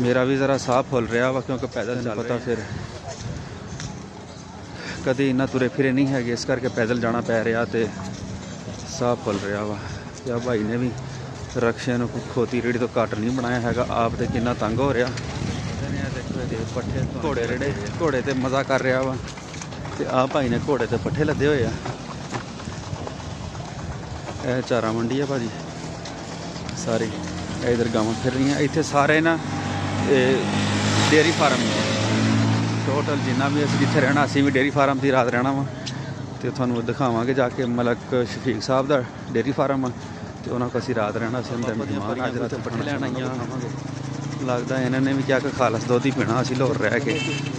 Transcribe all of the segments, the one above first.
मेरा भी ज़रा साह फुल रहा वा क्योंकि पैदल नहीं पता फिर कभी इन्ना तुरे फिरे नहीं है, इस करके पैदल जाना पै रहा तो साह फुल रहा वा। या भाई ने भी रक्शे को खोती रेड़ी तो घट नहीं बनाया है, आप तो कितना तंग हो रहा। पट्ठे घोड़े रेड़े घोड़े तो मज़ा कर रहा वा, तो आ भाई ने घोड़े तो पट्ठे लदे हुए आ। चारा मंडी है भाजी सारी, इधर गावां फिर रही हैं। इतने सारे ना डेयरी फार्म टोटल जिन्ना भी असीं जिथे रहना असीं भी डेयरी फार्म की रात रहना वा, तो तुहानूं दिखावांगे जाके मलक शफीक साहब का डेयरी फार्म आ, तो उन्होंने असीं रात रहना। असीं पट्ठे लैन आईयां, लगता इन्होंने भी क्या खालस दुध ही पीना असीं लाहौर रह के,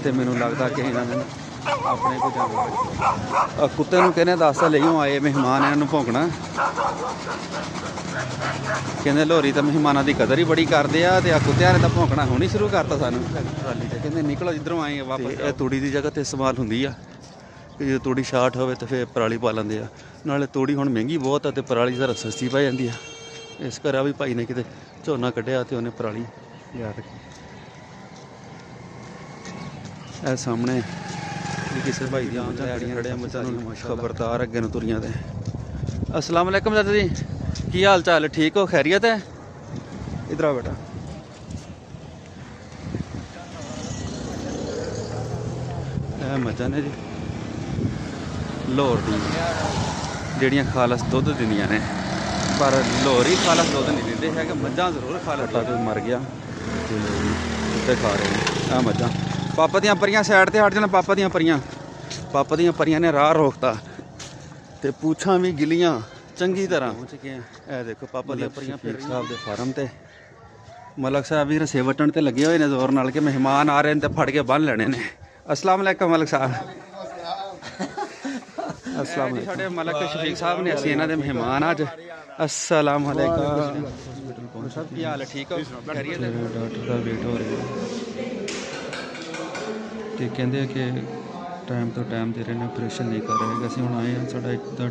तो मैनूं लगता कि इन्होंने अपने को जाना कुत्ते नूं कहने दस लियों आए मेहमान इन्होंने भौंकना, कहते लाहौरी तो मेहमानों की कदर ही बड़ी करते हैं, तो कुत्तियां ने तो भौंकना होनी शुरू करता सानूं। ट्राली ते कहते निकलो इधरों आए वापस। ये तूड़ी की जगह तो इस्तेमाल होंदी आ कि जो तूड़ी शार्ट होवे तो फिर पराली पा लेंदे आ, नाले तूड़ी हुण महंगी बहुत है, तो पराली जरा सस्ती पै जाती है। इस कर भी भाई ने किते झोना कढ़िया तो उन्हें पराली लिया रखी। ए सामने किसी भाई दी खबरदार अगे नूं तुरियां ते। अस्सलाम वालेकुम चाचा जी, की हाल चाल, ठीक हो, खैरियत है? इधर आओ बेटा। मजा ने जी लाहौर दी ਜਿਹੜੀਆਂ ਖਾਲਸ ਦੁੱਧ ਦਿੰਦੀਆਂ ਨੇ, पर लाहौर ही खालस दुध नहीं देते है कि मझां जरूर खालस। कोई मर गया तो उत्ते खा रहे हैं आ मझां। पापा दियां परियां साइड ते हट जाना, पापा दियां परियां ने राह रोकता, तो पूछां भी गिलियां चंगी तरह पहुँच गए। ए देखो पापा दियां परियां फिर साहब के फार्म ते मलक साहब भी रसे वटन ते लगे हुए ने जोर नाल के मेहमान आ रहे हैं तो फड़ के बन लेने ने। अस्सलाम वालेकुम मलक साहब। अस्सलाम वालेकुम। साडे मलक शफीक साहब ने असीं इन्हां दे मेहमान अज। अस्सलाम वालेकुम। सब की हाल है, ठीक हो, खैरियत है? डॉक्टर का वेट हो रहा है तो कहते हैं कि टाइम तो टाइम दे रहे हैं, ऑपरेशन नहीं कर रहे। असीं हुण आए हैं, साडा इदा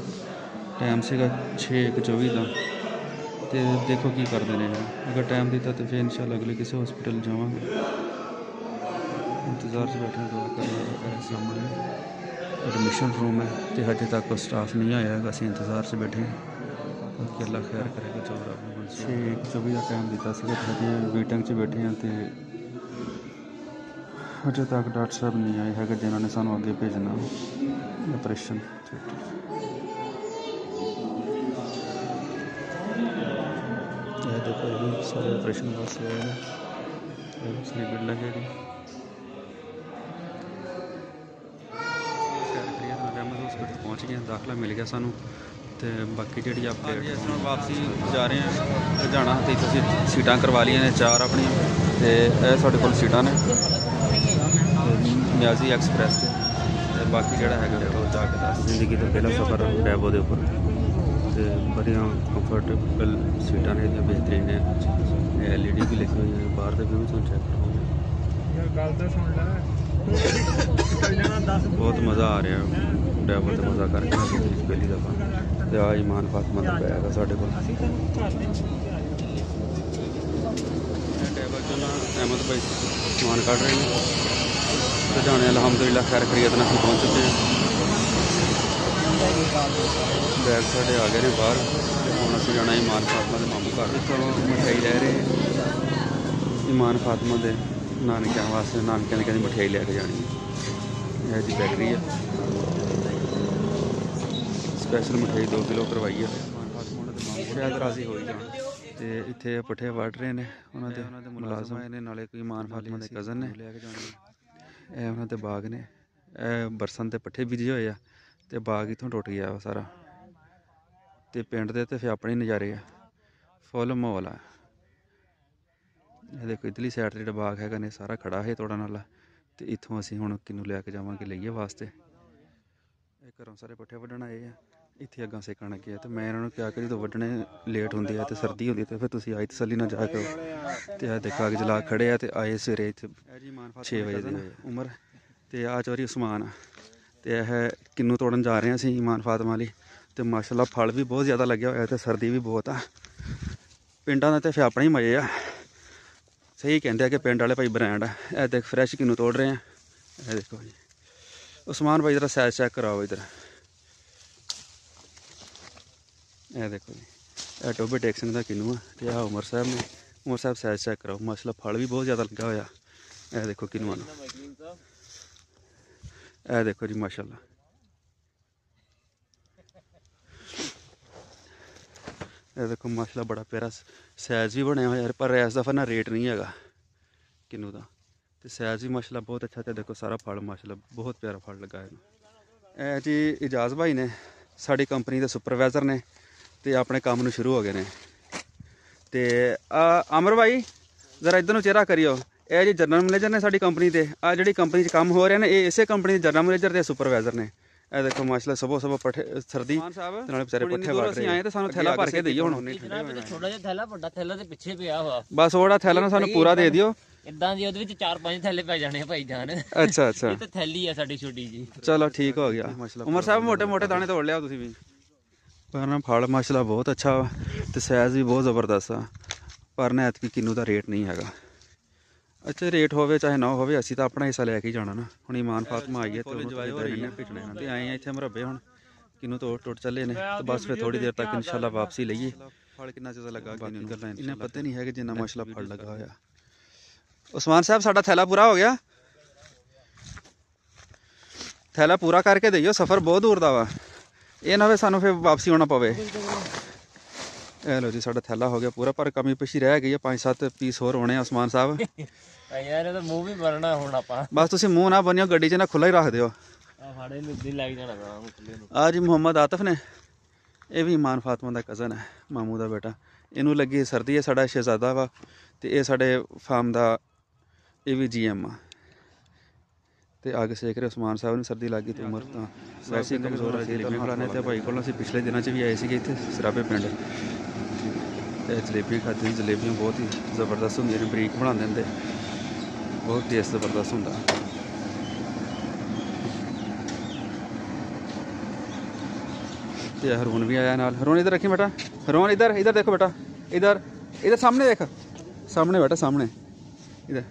टाइम सीगा 6:24 का, तो देखो की करते हैं। अगर टाइम दिता तो फिर इंशाल्लाह अगले किसी हॉस्पिटल जावांगे। इंतज़ार से बैठे दुआ कर सामने एडमिशन रूम है, तो हजे तक स्टाफ नहीं आया है, असीं इंतज़ार से बैठे हैं कि अल्लाह खैर करेगा। जो रब ने 6:24 का टाइम दिता सीगा, वेटिंग 'च बैठे हैं, तो अजे तक डॉक्टर साहब नहीं आए है जिन्होंने सानू अगे भेजना ऑपरेशन थिएटर। देखो ये सारे ऑपरेशन वास्ते आए हैं, सारी बिल्डिंग है हॉस्पिटल पहुँच गए, दाखला मिल गया सानू। तो बाकी जी आप वापसी जा रहे हैं लुधियाना, तो इतने सीटां करवा लिया ने 4 अपनी, तो यह साढ़े कोल सीटां ने नियाजी एक्सप्रैस से। बाकी जोड़ा है जाके दस जिंदगी का पहला सफ़र डैबो के उपर, तो बढ़िया कंफर्टेबल सीटां ने, बेहतरीन ने, LED भी लिखी हुई है, बाहर के व्यू चेक करो। बहुत मज़ा आ रहा है डैबो से, मज़ा करके पहली दफ़ा। तो आ ईमान फातिमा का बैग है साढ़े को। टेबल चो अहमद भाई समान कट रहे हैं, तो जाने अलहमदुलिल्लाह खैर खरीद असीं पहुँच चुके हैं। बैग साढ़े आ गए ने बाहर, हुण असीं जाना ईमान फातिमा के मामू घर। इत्थों मिठाई ले रहे हैं ईमान फातिमा के नानकिਆਂ वास्ते, नानकिਆਂ ने कहती मिठाई लैके जानी है। यह जी बैकरी है, स्पैशल मिठाई 2 किलो करवाई है। शायद राजी हो ही जाना। तो इत्थे पट्ठे वढ़ रहे हैं, उन्होंने मुलाजम आए ने, नाले कोई ईमान फातिमा के कज़न ने। ਇਹ ਉਹਨਾਂ ਦੇ ਬਾਗ ਨੇ, ਇਹ ਬਰਸਨ ਦੇ ਪੱਠੇ ਬੀਜੇ ਹੋਏ ਆ, ਤੇ ਬਾਗ ਇਥੋਂ ਟੁੱਟ ਗਿਆ ਵਾ ਸਾਰਾ। ਤੇ ਪਿੰਡ ਦੇ ਤੇ ਫਿਰ ਆਪਣੇ ਨਜ਼ਾਰੇ ਆ, ਫੁੱਲ ਮਾਹੌਲ ਆ। ਇਹ ਦੇਖੋ ਇਧਰਲੀ ਸਾਈਡ ਤੇ ਜਿਹੜਾ ਬਾਗ ਹੈਗਾ ਨੇ ਸਾਰਾ ਖੜਾ ਹੈ ਤੋੜਨ ਵਾਲਾ, ਤੇ ਇੱਥੋਂ ਅਸੀਂ ਹੁਣ ਕਿਹਨੂੰ ਲੈ ਕੇ ਜਾਵਾਂਗੇ ਲਈਏ ਵਾਸਤੇ। ਇਹ ਘਰੋਂ ਸਾਰੇ ਪੱਠੇ ਵੱਢਣ ਆਏ ਆ, ਇੱਥੇ ਅੱਗਾਂ ਸੇਕਣ ਲੱਗੇ ਆ। ਤੇ ਮੈਂ ਇਹਨਾਂ ਨੂੰ ਕਿਹਾ ਕਿ ਜਦੋਂ ਵੱਢਣੇ ਲੇਟ ਹੁੰਦੇ ਆ ਤੇ ਸਰਦੀ ਹੁੰਦੀ ਤੇ ਫਿਰ ਤੁਸੀਂ ਆਈ ਤਸੱਲੀ ਨਾਲ ਜਾ ਕਰੋ। ਤੇ ਆ ਦੇਖੋ ਅੱਗ ਜਲਾ ਖੜੇ ਆ, ਤੇ ਆਏ ਸਵੇਰੇ ਇੱਥੇ 6 ਵਜੇ ਦੀ ਉਮਰ। ਤੇ ਆ ਚੋਰੀ ਉਸਮਾਨ ਆ, ਤੇ ਇਹ ਕਿੰਨੂ ਤੋੜਨ ਜਾ ਰਹੇ ਅਸੀਂ ਈਮਾਨ ਫਾਤਿਮਾ ਲਈ। ਤੇ ਮਾਸ਼ਾਅੱਲਾ ਫਲ ਵੀ ਬਹੁਤ ਜ਼ਿਆਦਾ ਲੱਗਿਆ ਹੋਇਆ, ਤੇ ਸਰਦੀ ਵੀ ਬਹੁਤ ਆ। ਪਿੰਡਾਂ ਦਾ ਤੇ ਫਿਰ ਆਪਣਾ ਹੀ ਮਜ਼ੇ ਆ। ਸਹੀ ਕਹਿੰਦੇ ਆ ਕਿ ਪਿੰਡ ਵਾਲੇ ਭਾਈ ਬ੍ਰਾਂਡ ਆ। ਇਹ ਦੇਖ ਫਰੈਸ਼ ਕਿਨੂੰ ਤੋੜ ਰਹੇ ਆ। ਇਹ ਦੇਖੋ ਜੀ ਉਸਮਾਨ ਭਾਈ ਜਰਾ ਸਾਈਜ਼ ਚੈੱਕ ਕਰਾਓ ਇਧਰ। ਇਹ ਦੇਖੋ ਜੀ ਇਹ ਟੋਬੇ ਟੈਕਸਿੰਗ ਦਾ ਕਿਨੂੰ ਆ ਤੇ ਆ ਉਮਰ ਸਾਹਿਬ ਨੇ। ਉਮਰ ਸਾਹਿਬ ਸਾਈਜ਼ ਚੈੱਕ ਕਰਾਓ, ਮਾਸ਼ਾਅੱਲਾ ਫਲ ਵੀ ਬਹੁਤ ਜ਼ਿਆਦਾ ਲੱਗਾ ਹੋਇਆ। ਇਹ ਦੇਖੋ ਕਿਨੂਆਂ ਨੂੰ, ਇਹ ਦੇਖੋ ਜੀ ਮਾਸ਼ਾਅੱਲਾ। ਇਹ ਦੇਖੋ ਮਾਸ਼ਾਅੱਲਾ ਬੜਾ ਪਿਆਰਾ ਸਾਈਜ਼ ਵੀ ਬਣਿਆ ਹੋਇਆ, ਪਰ ਇਸ ਦਫਾ ਨਾ ਰੇਟ ਨਹੀਂ ਹੈਗਾ ਕਿਨੂੰ ਦਾ, ਤੇ ਸਾਈਜ਼ ਵੀ ਮਾਸ਼ਾਅੱਲਾ ਬਹੁਤ ਅੱਛਾ। ਤੇ ਦੇਖੋ ਸਾਰਾ ਫਲ ਮਾਸ਼ਾਅੱਲਾ ਬਹੁਤ ਪਿਆਰਾ ਫਲ ਲੱਗਾ ਇਹਨੂੰ। ਇਹ ਜੀ ਇਜਾਜ਼ ਭਾਈ ਨੇ, ਸਾਡੀ ਕੰਪਨੀ ਦੇ ਸੁਪਰਵਾਈਜ਼ਰ ਨੇ ਤੇ ਆਪਣੇ ਕੰਮ ਨੂੰ ਸ਼ੁਰੂ ਹੋ ਗਏ ਨੇ। ਤੇ ਅਮਰ ਭਾਈ ਜ਼ਰਾ ਇੱਧਰ ਨੂੰ ਚਿਹਰਾ ਕਰਿਓ। ਇਹ ਜੀ ਜਨਰਲ ਮੈਨੇਜਰ ਨੇ ਸਾਡੀ ਕੰਪਨੀ ਦੇ। ਆ ਜਿਹੜੀ ਕੰਪਨੀ 'ਚ ਕੰਮ ਹੋ ਰਿਹਾ ਨੇ ਇਹ ਇਸੇ ਕੰਪਨੀ ਦੇ ਜਨਰਲ ਮੈਨੇਜਰ ਤੇ ਸੁਪਰਵਾਈਜ਼ਰ ਨੇ। ਇਹ ਦੇਖੋ ਮਾਸ਼ਾਅੱਲਾ ਸਭੋ ਪੱਠੇ ਸਰਦੀ ਤੇ ਨਾਲੇ ਵਿਚਾਰੇ ਪੱਠੇ ਵਾੜ ਰਹੇ। ਆਏ ਤੇ ਸਾਨੂੰ ਥੈਲਾ ਭਰ ਕੇ ਦਈਓ ਹੁਣ। ਛੋਟਾ ਜਿਹਾ ਥੈਲਾ, ਵੱਡਾ ਥੈਲਾ ਤੇ ਪਿੱਛੇ ਪਿਆ ਹੋਇਆ। ਬਸ ਉਹਦਾ ਥੈਲਾ ਨਾ ਸਾਨੂੰ ਪੂਰਾ ਦੇ ਦਿਓ। ਇਦਾਂ ਦੀ ਉਹਦੇ ਵਿੱਚ 4-5 ਥੈਲੇ ਪੈ ਜਾਣੇ ਆ ਭਾਈ ਜਾਨ। ਅੱਛਾ ਇਹ ਤਾਂ ਥੈਲੀ ਆ ਸਾਡੀ ਛੋਟੀ ਜੀ। ਚਲੋ ਠੀਕ ਹੋ ਗਿਆ। ਉਮਰ ਸਾਹਿਬ ਮੋਟੇ ਦਾਣੇ ਤੋੜ ਲਿਆ ਤੁਸੀਂ ਵੀ। ਪਰ ਨਾ ਫਲ ਮਾਸ਼ਾਅੱਲਾ ਬਹੁਤ ਅੱਛਾ ਵਾ ਤੇ ਸਾਈਜ਼ ਵੀ ਬਹੁਤ ਜ਼ਬਰਦਸਤ ਆ। ਪਰ ਨਾ ਐਤਕੀ ਕਿਨੂੰ ਦਾ ਰੇਟ ਨਹੀਂ ਹੈਗਾ। ਅੱਛਾ ਰੇਟ ਹੋਵੇ ਚਾਹੇ ਨਾ ਹੋਵੇ, ਅਸੀਂ ਤਾਂ ਆਪਣਾ ਹਿੱਸਾ ਲੈ ਕੇ ਹੀ ਜਾਣਾ ਨਾ। ਹੁਣ ਇਮਾਨ ਫਾਤਮਾ ਆਈ ਹੈ ਤੇ ਉਹਨੂੰ ਤੇ ਆਏ ਆ ਇੱਥੇ ਮਰੱਬੇ। ਹੁਣ ਕਿਨੂੰ ਟੁੱਟ ਚੱਲੇ ਨੇ ਤੇ ਬਸ ਫਿਰ ਥੋੜੀ ਦੇਰ ਤੱਕ ਇਨਸ਼ਾਅੱਲਾ ਵਾਪਸੀ ਲਈਏ। ਫਲ ਕਿੰਨਾ ਜ਼ਿਆਦਾ ਲੱਗਾ ਇਹਨੇ ਪਤਾ ਨਹੀਂ ਹੈ ਕਿ ਜਿੰਨਾ ਮਾਸ਼ਾਅੱਲਾ ਫਲ ਲੱਗਾ ਹੋਇਆ। ਉਸਮਾਨ ਸਾਹਿਬ ਸਾਡਾ ਥੈਲਾ ਪੂਰਾ ਹੋ ਗਿਆ। ਥੈਲਾ ਪੂਰਾ ਕਰਕੇ ਦਈਓ, ਸਫ਼ਰ ਬਹੁਤ ਦੂਰ ਦਾ ਵਾ। ਇਹ ਨਾ ਹੋਵੇ ਸਾਨੂੰ ਫਿਰ ਵਾਪਸੀ ਆਉਣਾ ਪਵੇ। ਇਹ ਲੋ ਜੀ ਸਾਡਾ ਥੈਲਾ ਹੋ ਗਿਆ ਪੂਰਾ, ਪਰ ਕਮੀ ਪੇਸ਼ੀ ਰਹਿ ਗਈ ਹੈ। 5-7 ਪੀਸ ਹੋਰ ਹੋਣੇ ਆ ਉਸਮਾਨ ਸਾਹਿਬ। ਯਾਰ ਇਹ ਤਾਂ ਮੂੰਹ ਵੀ ਭਰਨਾ ਹੁਣ ਆਪਾਂ। ਬਸ ਤੁਸੀਂ ਮੂੰਹ ਨਾ ਬੰਨਿਓ, ਗੱਡੀ 'ਚ ਨਾ ਖੁੱਲਾ ਹੀ ਰੱਖ ਦਿਓ। ਫਾੜੇ ਨੂੰ ਇੱਦਾਂ ਲੱਗ ਜਾਣਾ ਖੁੱਲੇ ਨੂੰ। ਆ ਜੀ ਮੁਹੰਮਦ ਆਤਫ ਨੇ, ਇਹ ਵੀ ਇਮਾਨ ਫਾਤਮਾ ਦਾ ਕਜ਼ਨ ਹੈ, ਮਾਮੂ ਦਾ ਬੇਟਾ। ਇਹਨੂੰ ਲੱਗੀ ਸਰਦੀ ਹੈ, ਸਾਡਾ ਸ਼ਹਿਜ਼ਾਦਾ ਵਾ ਤੇ ਇਹ ਸਾਡੇ ਫਾਰਮ ਦਾ ਇਹ ਵੀ GM ਆ। ਤੇ ਅੱਗ ਸੇਕ ਰਹੇ ਉਸਮਾਨ ਸਾਹਿਬ ਨੂੰ ਸਰਦੀ ਲੱਗ ਗਈ ਤੇ ਉਮਰ ਤਾਂ ਵੈਸੇ ਹੀ ਕਮਜ਼ੋਰ ਹੈ। ਜਲੇਬੀਆਂ ਖਿਲਾਣੇ ਤੇ ਭਾਈ ਕੋਲ ਅਸੀਂ ਪਿਛਲੇ ਦਿਨਾਂ 'ਚ ਵੀ ਆਏ ਸੀਗੇ ਇੱਥੇ ਸਰਾਬੇ ਪਿੰਡ ਤੇ ਜਲੇਬੀ ਖਾਧੀ। ਜਲੇਬੀਆਂ ਬਹੁਤ ਹੀ ਜ਼ਬਰਦਸਤ ਹੁੰਦੀਆਂ ਨੇ, ਬਰੀਕ ਬਣਾ ਦਿੰਦੇ, ਬਹੁਤ ਟੇਸਟ ਜ਼ਬਰਦਸਤ ਹੁੰਦਾ। ਤੇ ਹਰੂਨ ਵੀ ਆਇਆ ਨਾਲ। ਹਰੂਨ ਇੱਧਰ ਰੱਖੀ ਬੇਟਾ। ਹਰੂਨ ਇੱਧਰ ਦੇਖੋ ਬੇਟਾ, ਇੱਧਰ ਸਾਹਮਣੇ ਦੇਖ, ਸਾਹਮਣੇ ਬੇਟਾ ਸਾਹਮਣੇ ਇੱਧਰ।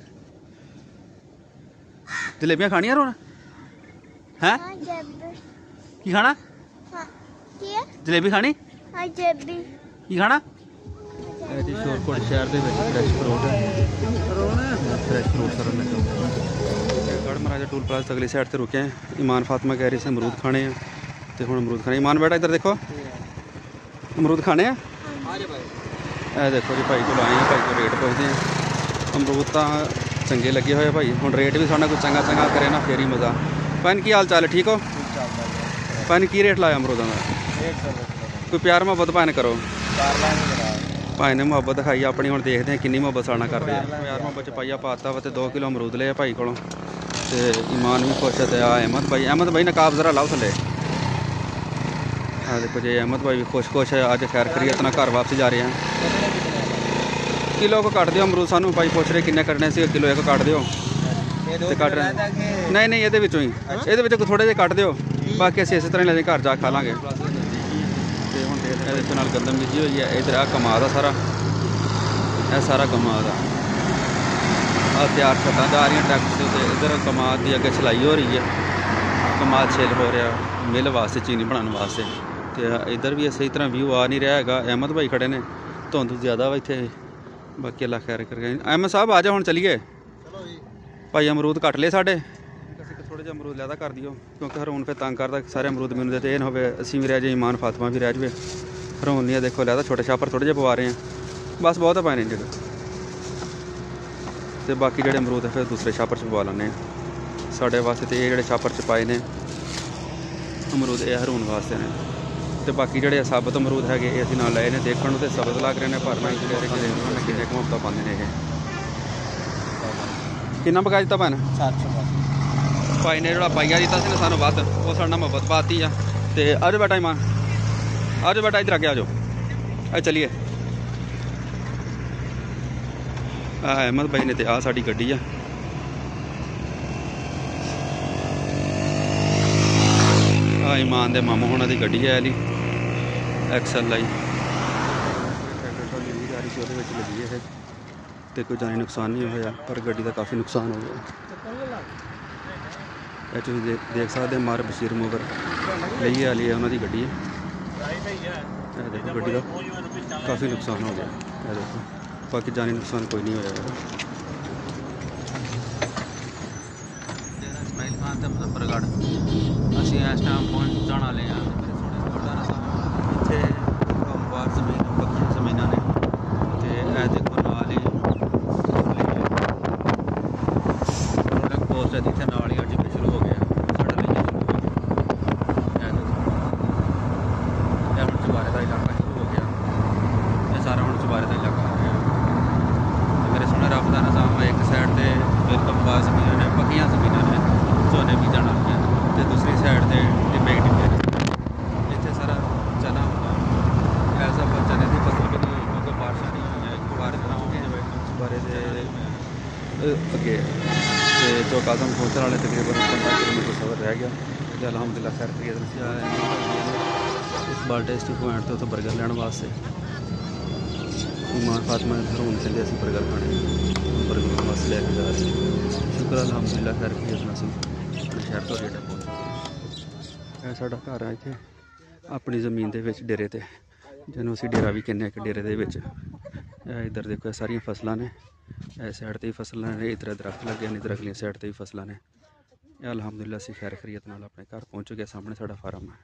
ਜਲੇਬੀਆਂ ਖਾਣੀਆਂ ਹਰੂਨ? ਹੈਂ ਕੀ ਖਾਣਾ? ਜਲੇਬੀ ਖਾਣੀ? ਕੀ ਖਾਣਾ? ਇਹ ਜੀ ਸ਼ੋਰਕੋਟ ਸ਼ਹਿਰ ਦੇ ਵਿੱਚ ਫਰੈਸ਼ ਫਰੂਟ ਹੈ। Fresh fruit sir Garh Maharaja toll plaza ਤੋਂ ਅਗਲੀ ਸਾਈਡ ਤੇ ਰੁਕੇ हैं। ਇਮਾਨ ਫਾਤਮਾ ਕਹਿ ਰਹੀ ਸੀ ਅਮਰੂਦ ਖਾਣੇ ਆ ਤੇ ਹੁਣ ਅਮਰੂਦ ਖਾਣੇ। ਇਮਾਨ ਬੇਟਾ ਇੱਧਰ ਦੇਖੋ, ਅਮਰੂਦ ਖਾਣੇ ਆ। ਇਹ ਦੇਖੋ ਜੀ ਭਾਈ ਕੋਲ ਆਏ ਆ, ਭਾਈ ਕੋਲ ਰੇਟ ਪੁੱਛਦੇ ਆ। ਅਮਰੂਦ ਤਾਂ ਚੰਗੇ ਲੱਗੇ ਹੋਏ ਭਾਈ, ਹੁਣ ਰੇਟ ਵੀ ਸਾਡਾ ਕੋਈ ਚੰਗਾ ਕਰੇ ਨਾ ਫੇਰ ਹੀ ਮਜ਼ਾ। ਭੈਣ ਕੀ ਹਾਲ ਚਾਲ ਹੈ? ਠੀਕ ਹੋ ਭੈਣ? ਕੀ ਰੇਟ ਲਾਇਆ ਅਮਰੂਦਾਂ ਦਾ? ਕੋਈ ਪਿਆਰ ਮੁਹੱਬਤ ਭੈਣ ਕਰੋ। ਭਾਈ ਨੇ ਮੁਹੱਬਤ ਦਿਖਾਈ ਆਪਣੀ, ਹੁਣ ਦੇਖਦੇ ਹਾਂ ਕਿੰਨੀ ਮੁਹੱਬਤ ਸਾਡਾ ਕਰਦੇ ਆ। ਪਿਆਰ ਮੁਹੱਬਤ 'ਚ ਪਾਈਆ ਪਾਤਾ ਵਾ ਤੇ 2 ਕਿਲੋ ਅਮਰੂਦ ਲਏ ਭਾਈ ਕੋਲੋਂ। ਤੇ ਇਮਾਨ ਵੀ ਖੁਸ਼ ਹੈ ਤੇ ਆ ਅਹਿਮਦ ਭਾਈ ਨਕਾਬ ਜ਼ਰਾ ਲਾਓ ਥੱਲੇ। ਆ ਦੇਖੋ ਜੀ ਅਹਿਮਦ ਭਾਈ ਵੀ ਖੁਸ਼ ਹੈ। ਅੱਜ ਖੈਰ ਕਰੀਏ ਨਾਲ ਘਰ ਵਾਪਸ ਜਾ ਰਹੇ ਹਾਂ। ਕਿਲੋ ਕੋ ਕੱਟ ਦਿਓ ਅਮਰੂਦ, ਸਾਨੂੰ ਭਾਈ ਪੁੱਛ ਰਹੇ ਕਿੰਨੇ ਕੱਟਣੇ ਸੀ। ਕਿਲੋ 1 ਕੱਟ ਦਿਓ ਤੇ ਕੱਟ ਰਹੇ ਨਹੀਂ ਇਹਦੇ ਵਿੱਚੋਂ ਹੀ, ਇਹਦੇ ਵਿੱਚੋਂ ਥੋੜ੍ਹੇ ਜਿਹੇ ਕੱਟ ਦਿਓ, ਬਾਕੀ ਅਸੀਂ ਇਸੇ ਤਰ੍ਹਾਂ ਲੈ ਘਰ ਜਾ ਖਾ ਲਾਂਗੇ। ਤੇ ਹੁਣ ਇਹਦੇ ਨਾਲ ਗੰਦਮ ਬੀਜੀ ਹੋਈ ਹੈ। ਇੱਧਰ ਆ ਕਮਾਦ ਆ ਸਾਰਾ, ਇਹ ਸਾਰਾ ਕਮਾਦ ਆ। ਆ ਤਿਆਰ ਛੱਤਾਂ ਜਾ ਰਹੀਆਂ ਟਰੈਕਟਰ ਤੇ। ਇੱਧਰ ਕਮਾਦ ਦੀ ਅੱਗੇ ਛਲਾਈ ਹੋ ਰਹੀ ਹੈ, ਕਮਾਦ ਛਿੱਲ ਹੋ ਰਿਹਾ ਮਿਲ ਵਾਸਤੇ, ਚੀਨੀ ਬਣਾਉਣ ਵਾਸਤੇ। ਤੇ ਇੱਧਰ ਵੀ ਇਸੇ ਤਰ੍ਹਾਂ ਵਿਊ ਆ ਨਹੀਂ ਰਿਹਾ ਹੈਗਾ। ਅਹਿਮਦ ਭਾਈ ਖੜੇ ਨੇ, ਧੁੰਦ ਜ਼ਿਆਦਾ ਵਾ ਇੱਥੇ। ਬਾਕੀ ਅੱਲਾ ਖੈਰ ਕਰਕੇ। ਅਹਿਮਦ ਸਾਹਿਬ ਆ ਜਾ ਹੁਣ ਚੱਲੀਏ। ਭਾਈ ਅਮਰੂਦ ਕੱਟ ਲਏ ਸਾਡੇ, ਥੋੜ੍ਹੇ ਜਿਹੇ ਅਮਰੂਦ ਜ਼ਿਆਦਾ ਕਰ ਦਿਓ ਕਿਉਂਕਿ ਹਰੂਨ ਫਿਰ ਤੰਗ ਕਰਦਾ ਸਾਰੇ ਅਮਰੂਦ ਮੈਨੂੰ ਦੇ। ਤੇ ਇਹ ਨਾ ਹੋਵੇ ਅਸੀਂ ਵੀ ਰਹਿ ਜਾਈਏ, ਇਮਾਨ ਫਾਤਮਾ ਵੀ ਰਹਿ ਜਾਵੇ। ਹਰੂਨ ਨਹੀਂ ਦੇਖੋ ਲਿਆਦਾ ਛੋਟੇ ਛਾਪਰ ਥੋੜ੍ਹੇ ਜਿਹੇ ਪਵਾ ਰਹੇ ਹਾਂ, ਬਸ ਬਹੁਤ ਪਾਏ ਨੇ ਜਿਹੜੇ। ਤੇ ਬਾਕੀ ਜਿਹੜੇ ਅਮਰੂਦ ਹੈ ਫਿਰ ਦੂਸਰੇ ਛਾਪਰ 'ਚ ਪਵਾ ਲੈਂਦੇ ਹਾਂ ਸਾਡੇ ਵਾਸਤੇ। ਤੇ ਇਹ ਜਿਹੜੇ ਛਾਪਰ 'ਚ ਪਾਏ ਨੇ ਅਮਰੂਦ ਇਹ ਹਰੂਨ ਵਾਸਤੇ ਨੇ। ਤੇ ਬਾਕੀ ਜਿਹੜੇ ਸਾਬਤ ਅਮਰੂਦ ਹੈਗੇ ਇਹ ਅਸੀਂ ਨਾਲ ਲਏ ਨੇ ਦੇਖਣ ਨੂੰ, ਤੇ ਸਬਤ ਲੱਗ ਰਹੇ ਨੇ ਭਰਨਾ ਕਿੰਨੇ ਕੁ ਹਫ਼ਤਾ ਪਾਉਂਦੇ ਨੇ ਇਹ। ਕਿੰਨਾ ਪਕਾ ਦਿੱਤਾ ਭੈਣ? 700 ਭਾਈ ਨੇ ਜਿਹੜਾ ਪਾਈਆ ਦਿੱਤਾ ਸੀ ਨਾ ਸਾਨੂੰ ਵੱਧ, ਉਹ ਸਾਡਾ ਮੁਹੱਬਤ ਪਾਤੀ ਆ। ਤੇ ਆ ਜਾਓ ਬੇਟਾ ਇਮਾਨ, ਆ ਜਾਓ ਬੇਟਾ ਇੱਧਰ ਅੱਗੇ ਆ ਜਾਓ, ਆ ਚੱਲੀਏ। ਆ ਅਹਿਮਦ ਭਾਈ ਨੇ ਤੇ ਆ ਸਾਡੀ ਗੱਡੀ ਆ। ਆ ਇਮਾਨ ਦੇ ਮਾਮੂ ਹੋਣਾ ਦੀ ਗੱਡੀ ਹੈ ਇਹਦੀ ਐਕਸਲ ਲਈ। ਟਰੈਕਟਰ ਟਰਾਲੀ ਦੀ ਗਾੜੀ ਸੀ ਉਹਦੇ ਵਿੱਚ ਲੱਗੀ ਇਹ। ਤੇ ਕੋਈ ਜਾਨੀ ਨੁਕਸਾਨ ਨਹੀਂ ਹੋਇਆ, ਪਰ ਗੱਡੀ ਦਾ ਕਾਫੀ ਨੁਕਸਾਨ ਹੋ ਗਿਆ। ਇਹ ਤੁਸੀਂ ਦੇਖ ਸਕਦੇ ਮਾਰ ਬਸ਼ੀਰ ਮੂਵਰ ਲਈ ਵਾਲੀ ਹੈ ਉਹਨਾਂ ਦੀ ਗੱਡੀ ਹੈ। ਇਹ ਦੇਖੋ ਗੱਡੀ ਦਾ ਕਾਫੀ ਨੁਕਸਾਨ ਹੋ ਗਿਆ। ਇਹ ਦੇਖੋ ਬਾਕੀ ਜਾਨੀ ਨੁਕਸਾਨ ਕੋਈ ਨਹੀਂ ਹੋਇਆ। ਇਸਮਾਈਲ ਖਾਨ ਤੇ ਮੁਜ਼ੱਫਰਗੜ੍ਹ ਅਸੀਂ ਇਸ ਟਾਈਮ ਪਹੁੰਚਣ ਵਾਲੇ ਹਾਂ। ਮੇਰੇ ਸੋਹਣੇ ਗੁਰਦੁਆਰਾ ਸਾਹਿਬ ਇੱਥੇ ਕੰਮਵਾਰ ਜ਼ਮੀਨ ਪੱਕੀਆਂ ਜ਼ਮੀਨਾਂ ਨੇ ਤੇ ਇਹ ਦੇਖੋ ਨਾਲ ਹੀ ਰੋਡਿੰਗ ਪੋਸਟ ਹੈ ਜਿੱਥੇ ਨਾਲ ਹੀ ਅੱਜ ਸ਼ੁਰੂ ਹੋ ਗਿਆ ਸਾਡਾ ਲਈ ਸ਼ੁਰੂ ਹੋ ਗਿਆ। ਇਹ ਦੇਖੋ ਇਹ ਹੁਣ ਚੁਬਾਰੇ ਦਾ ਇਲਾਕਾ ਸ਼ੁਰੂ ਹੋ ਗਿਆ। ਇਹ ਸਾਰਾ ਹੁਣ ਚੁਬਾਰੇ ਦਾ ਇਲਾਕਾ ਆ ਗਿਆ। ਮੇਰੇ ਸੋਹਣੇ ਰੱਬ ਦਾ ਨਿਜ਼ਾਮ ਹੈ। ਇੱਕ ਸਾਈਡ ਤੇ ਕੰਮਵਾਰ ਜ਼ਮੀਨਾਂ ਨੇ ਪੱਕੀਆਂ ਜ਼ਮੀਨਾਂ ਨੇ ਝੋਨੇ ਬੀਜਣ ਵਾਲੀਆਂ ਤੇ ਦੂਸਰੀ ਸਾਈਡ ਤੇ ਟਿੱਬੇ ਟਿੱਬੇ ਨੇ। ਇੱਥੇ ਸਾਰਾ ਚਨਾ ਹੁੰਦਾ ਐਸਾ ਪਰ ਚਨੇ ਦੀ ਫਸਲ ਵੀ ਨਹੀਂ ਹੋਈ ਕਿਉਂਕਿ ਬਾਰਿਸ਼ਾਂ ਨਹੀਂ ਹੋਈਆਂ। ਇੱਕ ਵਾਰ ਬਣਾਉਂਗੇ ਬਾਰੇ ਦੇ ਅੱਗੇ ਤੇ ਚੌਕ ਆਜ਼ਮ ਪਹੁੰਚਣ ਵਾਲੇ ਤਕਰੀਬਨ 15 ਕਿਲੋਮੀਟਰ ਸਫ਼ਰ ਰਹਿ ਗਿਆ ਤੇ ਅਲਹਮਦੁਲਿਲਾ ਖੈਰ ਕਰੀਏ ਅਸੀਂ ਆਏ ਇਸ ਬਾਰ ਟੇਸਟੀ ਪੁਆਇੰਟ ਤੇ ਉੱਥੇ ਬਰਗਰ ਲੈਣ ਵਾਸਤੇ। ਇਮਾਨ ਫਾਤਮਾ ਨੇ ਹੁਣ ਕਹਿੰਦੇ ਅਸੀਂ ਬਰਗਰ ਖਾਣੇ, ਬਰਗਰ ਵਾਸਤੇ ਲੈ ਕੇ ਜਾ ਰਹੇ। ਸ਼ੁਕਰ ਅਲਹਮਦੁਲਿਲਾ ਖੈਰ ਕਰੀਏ ਅਸੀਂ ਆਪਣੇ ਸ਼ਹਿਰ ਤੋਂ ਰੇਟ ਪਹੁੰਚ ਗਏ। ਇਹ ਸਾਡਾ ਘਰ ਆ ਇੱਥੇ ਆਪਣੀ ਜ਼ਮੀਨ ਦੇ ਵਿੱਚ ਡੇਰੇ ਤੇ, ਜਿਹਨੂੰ ਅਸੀਂ ਡੇਰਾ ਵੀ ਕਹਿੰਦੇ ਹਾਂ। ਇੱਕ ਡੇਰੇ ਦੇ ਵਿੱਚ ਇਹ ਇੱਧਰ ਦੇਖੋ ਇਹ ਸਾਰੀਆਂ ਫਸਲਾਂ ਨੇ। ਇਸ ਸਾਈਡ ਤੇ ਹੀ ਫਸਲਾਂ ਨੇ, ਇੱਧਰ ਦਰਖਤ ਲੱਗੇ ਨੇ, ਇੱਧਰ ਅਗਲੀ ਸਾਈਡ ਤੇ ਵੀ ਫਸਲਾਂ ਨੇ। ਇਹ ਅਲਹਮਦੁਲਿਲਾ ਅਸੀਂ ਖੈਰ ਖਰੀਅਤ ਨਾਲ ਆਪਣੇ ਘਰ ਪਹੁੰਚ ਗਏ। ਸਾਹਮਣੇ ਸਾਡਾ ਫਾਰਮ ਹੈ।